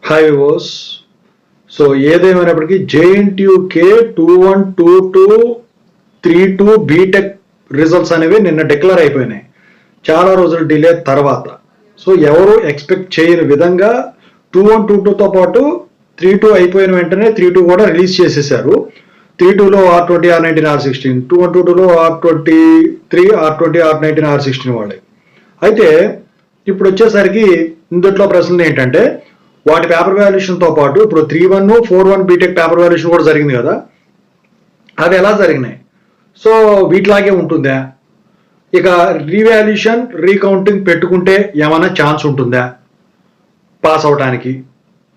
Hi వివోస్. So ఏదేమైనప్పటికీ JNTUK 212232 BTech results అనేవి నిన్న డిక్లేర్ అయిపోయినాయి చాలా రోజుల డిలే తర్వాత. సో ఎవరు ఎక్స్పెక్ట్ చేయని విధంగా 2122తో పాటు 32 అయిపోయిన వెంటనే 32 కూడా రిలీజ్ చేసేసారు. 32లో R20 R19 R16, 2122లో R23 R20 R19 R16 వాళ్ళే. అయితే ఇప్పుడు వచ్చేసరికి ఇందులో ప్రశ్నలు ఏంటంటే వాటి పేపర్ వాల్యుయేషన్తో పాటు ఇప్పుడు 3-1 4-1 బీటెక్ పేపర్ వాల్యుయేషన్ కూడా జరిగింది కదా, అది ఎలా జరిగినాయి? సో వీటిలాగే ఉంటుందా? ఇక రీవాల్యుయేషన్ రీకౌంటింగ్ పెట్టుకుంటే ఏమైనా ఛాన్స్ ఉంటుందా పాస్ అవడానికి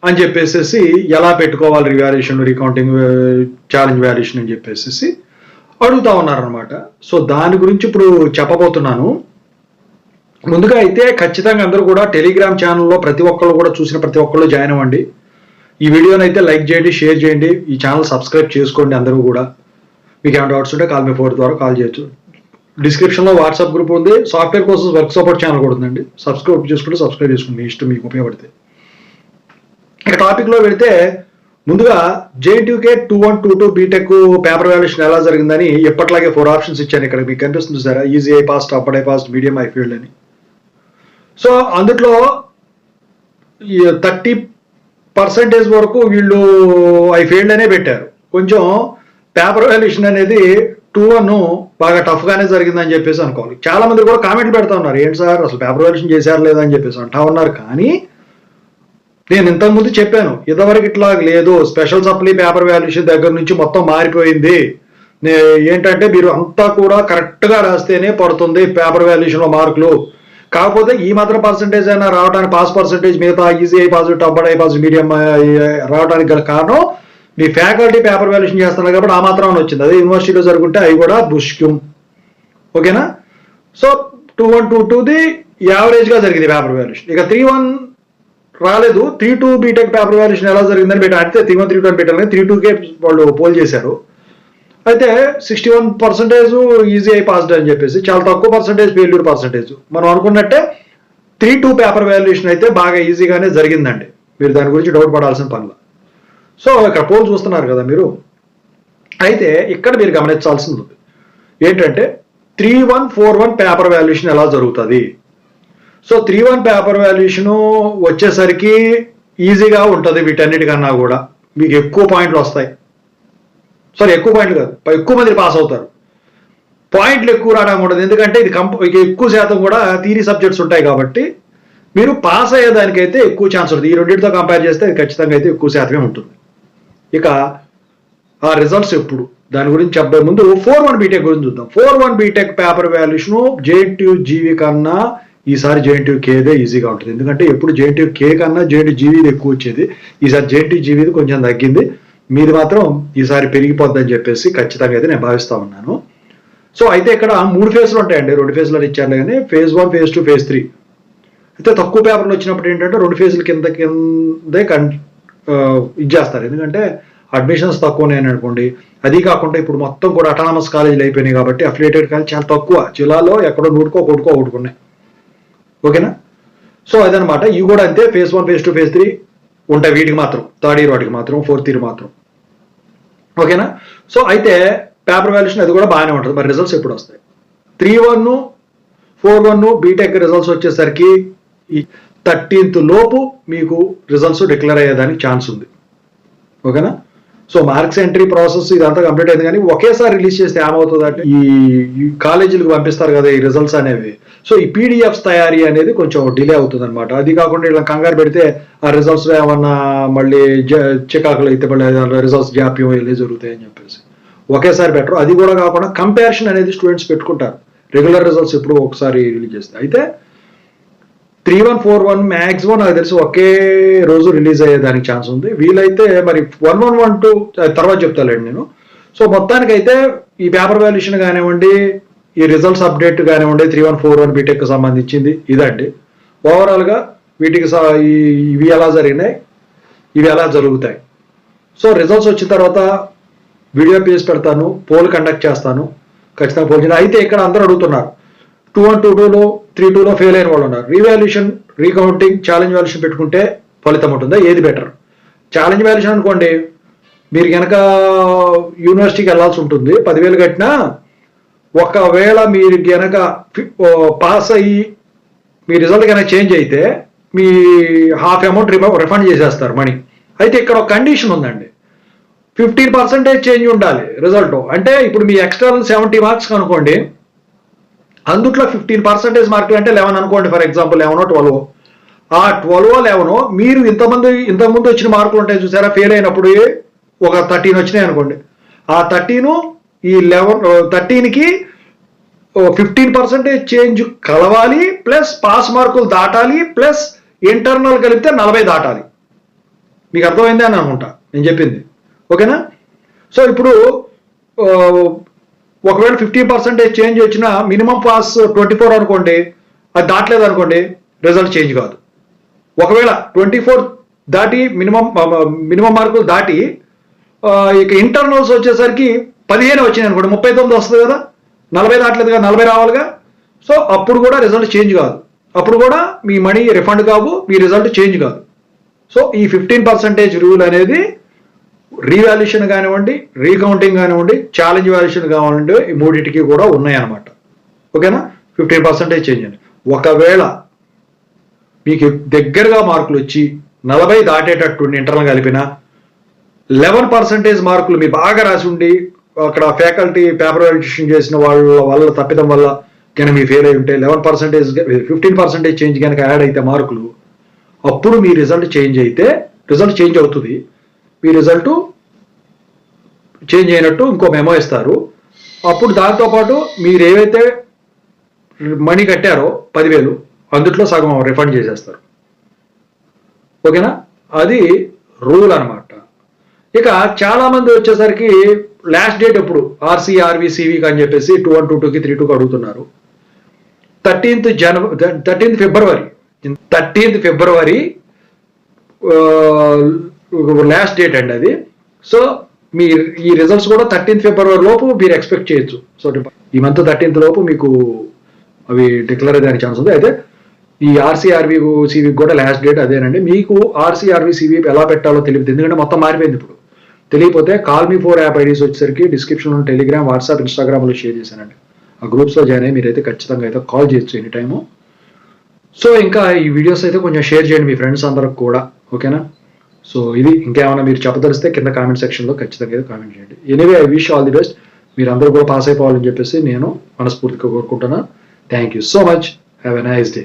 అని చెప్పేసి, ఎలా పెట్టుకోవాలి రీవాల్యుయేషన్ రీకౌంటింగ్ ఛాలెంజ్ వాల్యుయేషన్ అని చెప్పేసి అడుగుతా ఉన్నారనమాట. సో దాని గురించి ఇప్పుడు చెప్పబోతున్నాను. ముందుగా అయితే ఖచ్చితంగా అందరూ కూడా టెలిగ్రామ్ ఛానల్లో ప్రతి ఒక్కళ్ళు కూడా చూసిన ప్రతి ఒక్కళ్ళు జాయిన్ అవ్వండి. ఈ వీడియోని అయితే లైక్ చేయండి, షేర్ చేయండి, ఈ ఛానల్ సబ్స్క్రైబ్ చేసుకోండి. అందరూ కూడా మీకు ఏమైనా డౌట్స్ ఉంటే కాల్ మీ 4 ద్వారా కాల్ చేయొచ్చు. డిస్క్రిప్షన్లో వాట్సాప్ గ్రూప్ ఉంది, software courses work support channel కూడా ఉందండి. సబ్స్క్రైబ్ చేసుకోండి, మీ ఇష్టం, మీకు ఉపయోగపడితే. ఇక టాపిక్లో వెళితే ముందుగా జేఎన్టీయూకే 2122 బీటెక్ పేపర్ వాల్యుయేషన్ ఎలా జరిగిందని ఎప్పట్లాగే 4 ఆప్షన్స్ ఇచ్చాను. ఇక్కడ మీకు కనిపిస్తుంది sir, easy I pass, top I pass, medium I field అని. సో అందులో 30% వరకు వీళ్ళు ఐ ఫెయిల్డ్ అనే పెట్టారు. కొంచెం పేపర్ వాల్యుయేషన్ అనేది 2-1 బాగా టఫ్గానే జరిగిందని చెప్పేసి అనుకోవాలి. చాలా మంది కూడా కామెంట్లు పెడతా ఉన్నారు, ఏంటి సార్ అసలు పేపర్ వాల్యుయేషన్ చేశారు లేదా అని చెప్పేసి అంటా ఉన్నారు. కానీ నేను ఇంతకుముందు చెప్పాను, ఇదివరకు ఇట్లా లేదు, స్పెషల్ సప్లీ పేపర్ వాల్యుయేషన్ దగ్గర నుంచి మొత్తం మారిపోయింది. ఏంటంటే మీరు అంతా కూడా కరెక్ట్గా రాస్తేనే పడుతుంది పేపర్ వాల్యుయేషన్లో మార్కులు. కాకపోతే ఈ మాత్రం పర్సంటేజ్ అయినా రావడానికి, పాస్ పర్సంటేజ్ మిగతా easy I pass, top I pass, medium రావడానికి గల కారణం మీ ఫ్యాకల్టీ పేపర్ వాల్యుయేషన్ చేస్తున్నారు కాబట్టి ఆ మాత్రం వచ్చింది. అదే యూనివర్సిటీలో జరుగుంటే అవి కూడా బుష్క్యూమ్. ఓకేనా? సో 2122ది యావరేజ్గా జరిగింది పేపర్ వాల్యుయేషన్. ఇక 3-1 రాలేదు. 3-2 బీటెక్ పేపర్ వాల్యుయేషన్ ఎలా జరిగిందని పెట్టి అడిగితే 3-1 3-2 అని పెట్టాలని 3-2కే వాళ్ళు పోల్ చేశారు. అయితే 61% ఈజీ ఐ పాస్డ్ అని చెప్పేసి, చాలా తక్కువ పర్సంటేజ్ ఫెయిల్యూర్ పర్సంటేజ్. మనం అనుకున్నట్టే 3-2 పేపర్ వాల్యుయేషన్ అయితే బాగా ఈజీగానే జరిగిందండి. మీరు దాని గురించి డౌట్ పడాల్సిన పనులు. సో ఇక్కడ పోల్ చూస్తున్నారు కదా మీరు. అయితే ఇక్కడ మీరు గమనించాల్సింది ఏంటంటే 3-1 4-1 పేపర్ వాల్యుయేషన్ ఎలా జరుగుతుంది. సో 3-1 పేపర్ వాల్యుయేషన్ వచ్చేసరికి ఈజీగా ఉంటుంది. వీటన్నిటికన్నా కూడా మీకు ఎక్కువ పాయింట్లు వస్తాయి. సారీ, ఎక్కువ పాయింట్లు కాదు, ఎక్కువ మంది పాస్ అవుతారు. పాయింట్లు ఎక్కువ రావడం ఉండదు, ఎందుకంటే ఇది ఎక్కువ శాతం కూడా థియరీ సబ్జెక్ట్స్ ఉంటాయి కాబట్టి మీరు పాస్ అయ్యేదానికైతే ఎక్కువ ఛాన్స్ ఉంటుంది. ఈ రెండింటితో కంపేర్ చేస్తే అది ఖచ్చితంగా అయితే ఎక్కువ శాతమే ఉంటుంది. ఇక ఆ రిజల్ట్స్ ఎప్పుడు, దాని గురించి చెప్పే ముందు 4-1 బీటెక్ గురించి చూద్దాం. 4-1 BTech paper valuation JNTU GV కన్నా ఈసారి జేఎన్టీయూ కేదే ఈజీగా ఉంటుంది. ఎందుకంటే ఎప్పుడు జేఎన్టీయూ కే కన్నా జేఎన్టీయూ జీవీది ఎక్కువ వచ్చేది. ఈసారి జేఎన్టీయూ జీవీది కొంచెం తగ్గింది, మీది మాత్రం ఈసారి పెరిగిపోద్దని చెప్పేసి ఖచ్చితంగా అయితే నేను భావిస్తా ఉన్నాను. సో అయితే ఇక్కడ 3 ఫేజ్లు ఉంటాయండి, 2 ఫేజ్లు ఇచ్చారు కానీ phase 1, phase 2, phase 3. అయితే తక్కువ పేపర్లు వచ్చినప్పుడు ఏంటంటే 2 ఫేజ్ల కిందే ఇచ్చేస్తారు. ఎందుకంటే అడ్మిషన్స్ తక్కువనే అనుకోండి. అది కాకుండా ఇప్పుడు మొత్తం కూడా అటానమస్ కాలేజీలు అయిపోయినాయి కాబట్టి అఫిలియేటెడ్ కాలేజ్ చాలా తక్కువ, జిల్లాలో ఎక్కడో ఒకటుకున్నాయి. ఓకేనా? సో అదనమాట. ఇవి కూడా అంతే, phase 1, phase 2, phase 3 ఉంటాయి. వీటికి మాత్రం థర్డ్ ఇయర్ వాటికి మాత్రం, ఫోర్త్ ఇయర్ మాత్రం. ఓకేనా? సో అయితే పేపర్ వాల్యుయేషన్ అది కూడా బాగానే ఉంటుంది. మరి రిజల్ట్స్ ఎప్పుడు వస్తాయి? 3-1 4-1 బీటెక్ రిజల్ట్స్ వచ్చేసరికి ఈ 13th లోపు మీకు రిజల్ట్స్ డిక్లేర్ అయ్యేదానికి ఛాన్స్ ఉంది. ఓకేనా? సో మార్క్స్ ఎంట్రీ ప్రాసెస్ ఇదంతా కంప్లీట్ అయింది. కానీ ఒకేసారి రిలీజ్ చేస్తే ఏమవుతుంది అంటే ఈ కాలేజీలకు పంపిస్తారు కదా ఈ రిజల్ట్స్ అనేవి. సో ఈ పీడిఎఫ్స్ తయారీ అనేది కొంచెం డిలే అవుతుంది అనమాట. అది కాకుండా ఇలా కంగారు పెడితే ఆ రిజల్ట్స్ ఏమన్నా మళ్ళీ చికాకులు అయితే మళ్ళీ రిజల్ట్స్ జాప్యం వెళ్ళి జరుగుతాయని చెప్పేసి ఒకేసారి బెటర్. అది కూడా కాకుండా కంపారిజన్ అనేది స్టూడెంట్స్ పెట్టుకుంటారు, రెగ్యులర్ రిజల్ట్స్ ఎప్పుడు ఒకసారి రిలీజ్ చేస్తాయి. అయితే 3-1 4-1 మ్యాక్సిమం నాకు తెలిసి ఒకే రోజు రిలీజ్ అయ్యేదానికి ఛాన్స్ ఉంది. వీలైతే మరి 1-1 1-2 తర్వాత చెప్తానండి నేను. సో మొత్తానికైతే ఈ పేపర్ వాల్యుయేషన్ కానివ్వండి, ఈ రిజల్ట్స్ అప్డేట్ కానివ్వండి, 3-1 4-1 బీటెక్ సంబంధించింది ఇదండి. ఓవరాల్గా వీటికి ఇవి ఎలా జరిగినాయి, ఇవి ఎలా జరుగుతాయి. సో రిజల్ట్స్ వచ్చిన తర్వాత వీడియో పేజ్ పెడతాను, పోల్ కండక్ట్ చేస్తాను, ఖచ్చితంగా పోల్ చేయాలి. అయితే ఇక్కడ అందరూ అడుగుతున్నారు 2-1 2-2లో 3-2లో ఫెయిల్ అయిన వాళ్ళు ఉన్నారు. రీవాల్యుయేషన్ రీకౌంటింగ్ ఛాలెంజ్ వాల్యుయేషన్ పెట్టుకుంటే ఫలితం ఉంటుందా, ఏది బెటర్? ఛాలెంజ్ వాల్యుయేషన్ అనుకోండి, మీరు కనుక యూనివర్సిటీకి వెళ్ళాల్సి ఉంటుంది, 10,000 కట్టినా ఒకవేళ మీరు కనుక పాస్ అయ్యి మీ రిజల్ట్ కనుక చేంజ్ అయితే మీ హాఫ్ అమౌంట్ రిఫండ్ చేసేస్తారు మనీ. అయితే ఇక్కడ ఒక కండిషన్ ఉందండి, 15% చేంజ్ ఉండాలి రిజల్ట్. అంటే ఇప్పుడు మీ ఎక్స్టర్నల్ 70 మార్క్స్ అనుకోండి, అందుట్లో 15% మార్కులు అంటే 11 అనుకోండి, ఫర్ ఎగ్జాంపుల్ 11 12, ఆ 12 11 మీరు ఇంతకుముందు వచ్చిన మార్కులు ఉంటాయి చూసారా, ఫెయిల్ అయినప్పుడు ఒక 13 వచ్చినాయి అనుకోండి, ఆ 13 ఈ 13కి 15% చేంజ్ కలవాలి, ప్లస్ పాస్ మార్కులు దాటాలి, ప్లస్ ఇంటర్నల్ కలిపితే 40 దాటాలి. మీకు అర్థమైంది అని అనుకుంటా నేను చెప్పింది, ఓకేనా? సో ఇప్పుడు ఒకవేళ 15% చేంజ్ వచ్చినా మినిమం పాస్ 24 అనుకోండి, అది దాటలేదు అనుకోండి, రిజల్ట్ చేంజ్ కాదు. ఒకవేళ 24 దాటి మినిమం మార్కులు దాటి ఇక ఇంటర్నల్స్ వచ్చేసరికి 15 వచ్చినాయి అనుకోండి, 39 వస్తుంది కదా, 40 దాటలేదు కదా, 40 రావాలిగా. సో అప్పుడు కూడా రిజల్ట్ చేంజ్ కాదు, అప్పుడు కూడా మీ మనీ రిఫండ్ కావు, మీ రిజల్ట్ చేంజ్ కాదు. సో ఈ 15% రూల్ అనేది రీవాల్యుయేషన్ కానివ్వండి, రీకౌంటింగ్ కానివ్వండి, ఛాలెంజ్ వాల్యుయేషన్ కానివ్వండి, ఈ మూడింటికి కూడా ఉన్నాయన్నమాట, ఓకేనా? 15% చేంజ్ అండి. ఒకవేళ మీకు దగ్గరగా మార్కులు వచ్చి 40 దాటేటట్టు ఇంటర్నల్ కలిపిన 11% మార్కులు మీ బాగా రాసి ఉండి అక్కడ ఫ్యాకల్టీ పేపర్ వాల్యుయేషన్ చేసిన వాళ్ళ తప్పిదం వల్ల కనుక మీ ఫెయిల్ అయి ఉంటే 15% చేంజ్ కనుక యాడ్ అయితే మార్కులు, అప్పుడు మీ రిజల్ట్ చేంజ్ అయితే రిజల్ట్ చేంజ్ అవుతుంది. మీ రిజల్ట్ చేంజ్ అయినట్టు ఇంకో మెమో ఇస్తారు. అప్పుడు దాంతోపాటు మీరు ఏవైతే మనీ కట్టారో 10,000 అందుట్లో సగం రిఫండ్ చేసేస్తారు, ఓకేనా? అది రూల్ అనమాట. ఇక చాలా మంది వచ్చేసరికి లాస్ట్ డేట్ ఎప్పుడు ఆర్సీ ఆర్వి సివికి అని చెప్పేసి 21 22కి 32కి అడుగుతున్నారు. 13th ఫిబ్రవరి లాస్ట్ డేట్ అండి అది. సో మీ ఈ రిజల్ట్స్ కూడా 13th ఫిబ్రవరి లోపు మీరు ఎక్స్పెక్ట్ చేయొచ్చు. సో ఈ మంత్ 13th లోపు మీకు అవి డిక్లేర్ అయ్యే ఛాన్స్ ఉంది. అయితే ఈ ఆర్సీఆర్వి సివికి కూడా లాస్ట్ డేట్ అదేనండి. మీకు ఆర్సీఆర్వి సివి ఎలా పెట్టాలో తెలియదు, ఎందుకంటే మొత్తం మారిపోయింది ఇప్పుడు. తెలియకపోతే కాల్ మీ 4 యాప్ ఐడీస్ వచ్చేసరికి డిస్క్రిప్షన్లో టెలిగ్రామ్, వాట్సాప్, ఇన్స్టాగ్రామ్లో షేర్ చేశానండి. ఆ గ్రూప్స్లో జాయిన్ అయ్యి మీరైతే ఖచ్చితంగా అయితే కాల్ చేయొచ్చు ఎనీ టైము. సో ఇంకా ఈ వీడియోస్ అయితే కొంచెం షేర్ చేయండి మీ ఫ్రెండ్స్ అందరికి కూడా, ఓకేనా? సో ఇది ఇంకేమైనా మీరు చెప్పదలిస్తే కింద కామెంట్ సెక్షన్లో ఖచ్చితంగా అయితే కామెంట్ చేయండి. Anyway I wish all the best. మీరు అందరూ కూడా పాస్ అయిపోవాలని చెప్పేసి నేను మనస్ఫూర్తిగా కోరుకుంటున్నాను. Thank you so much. Have a nice day.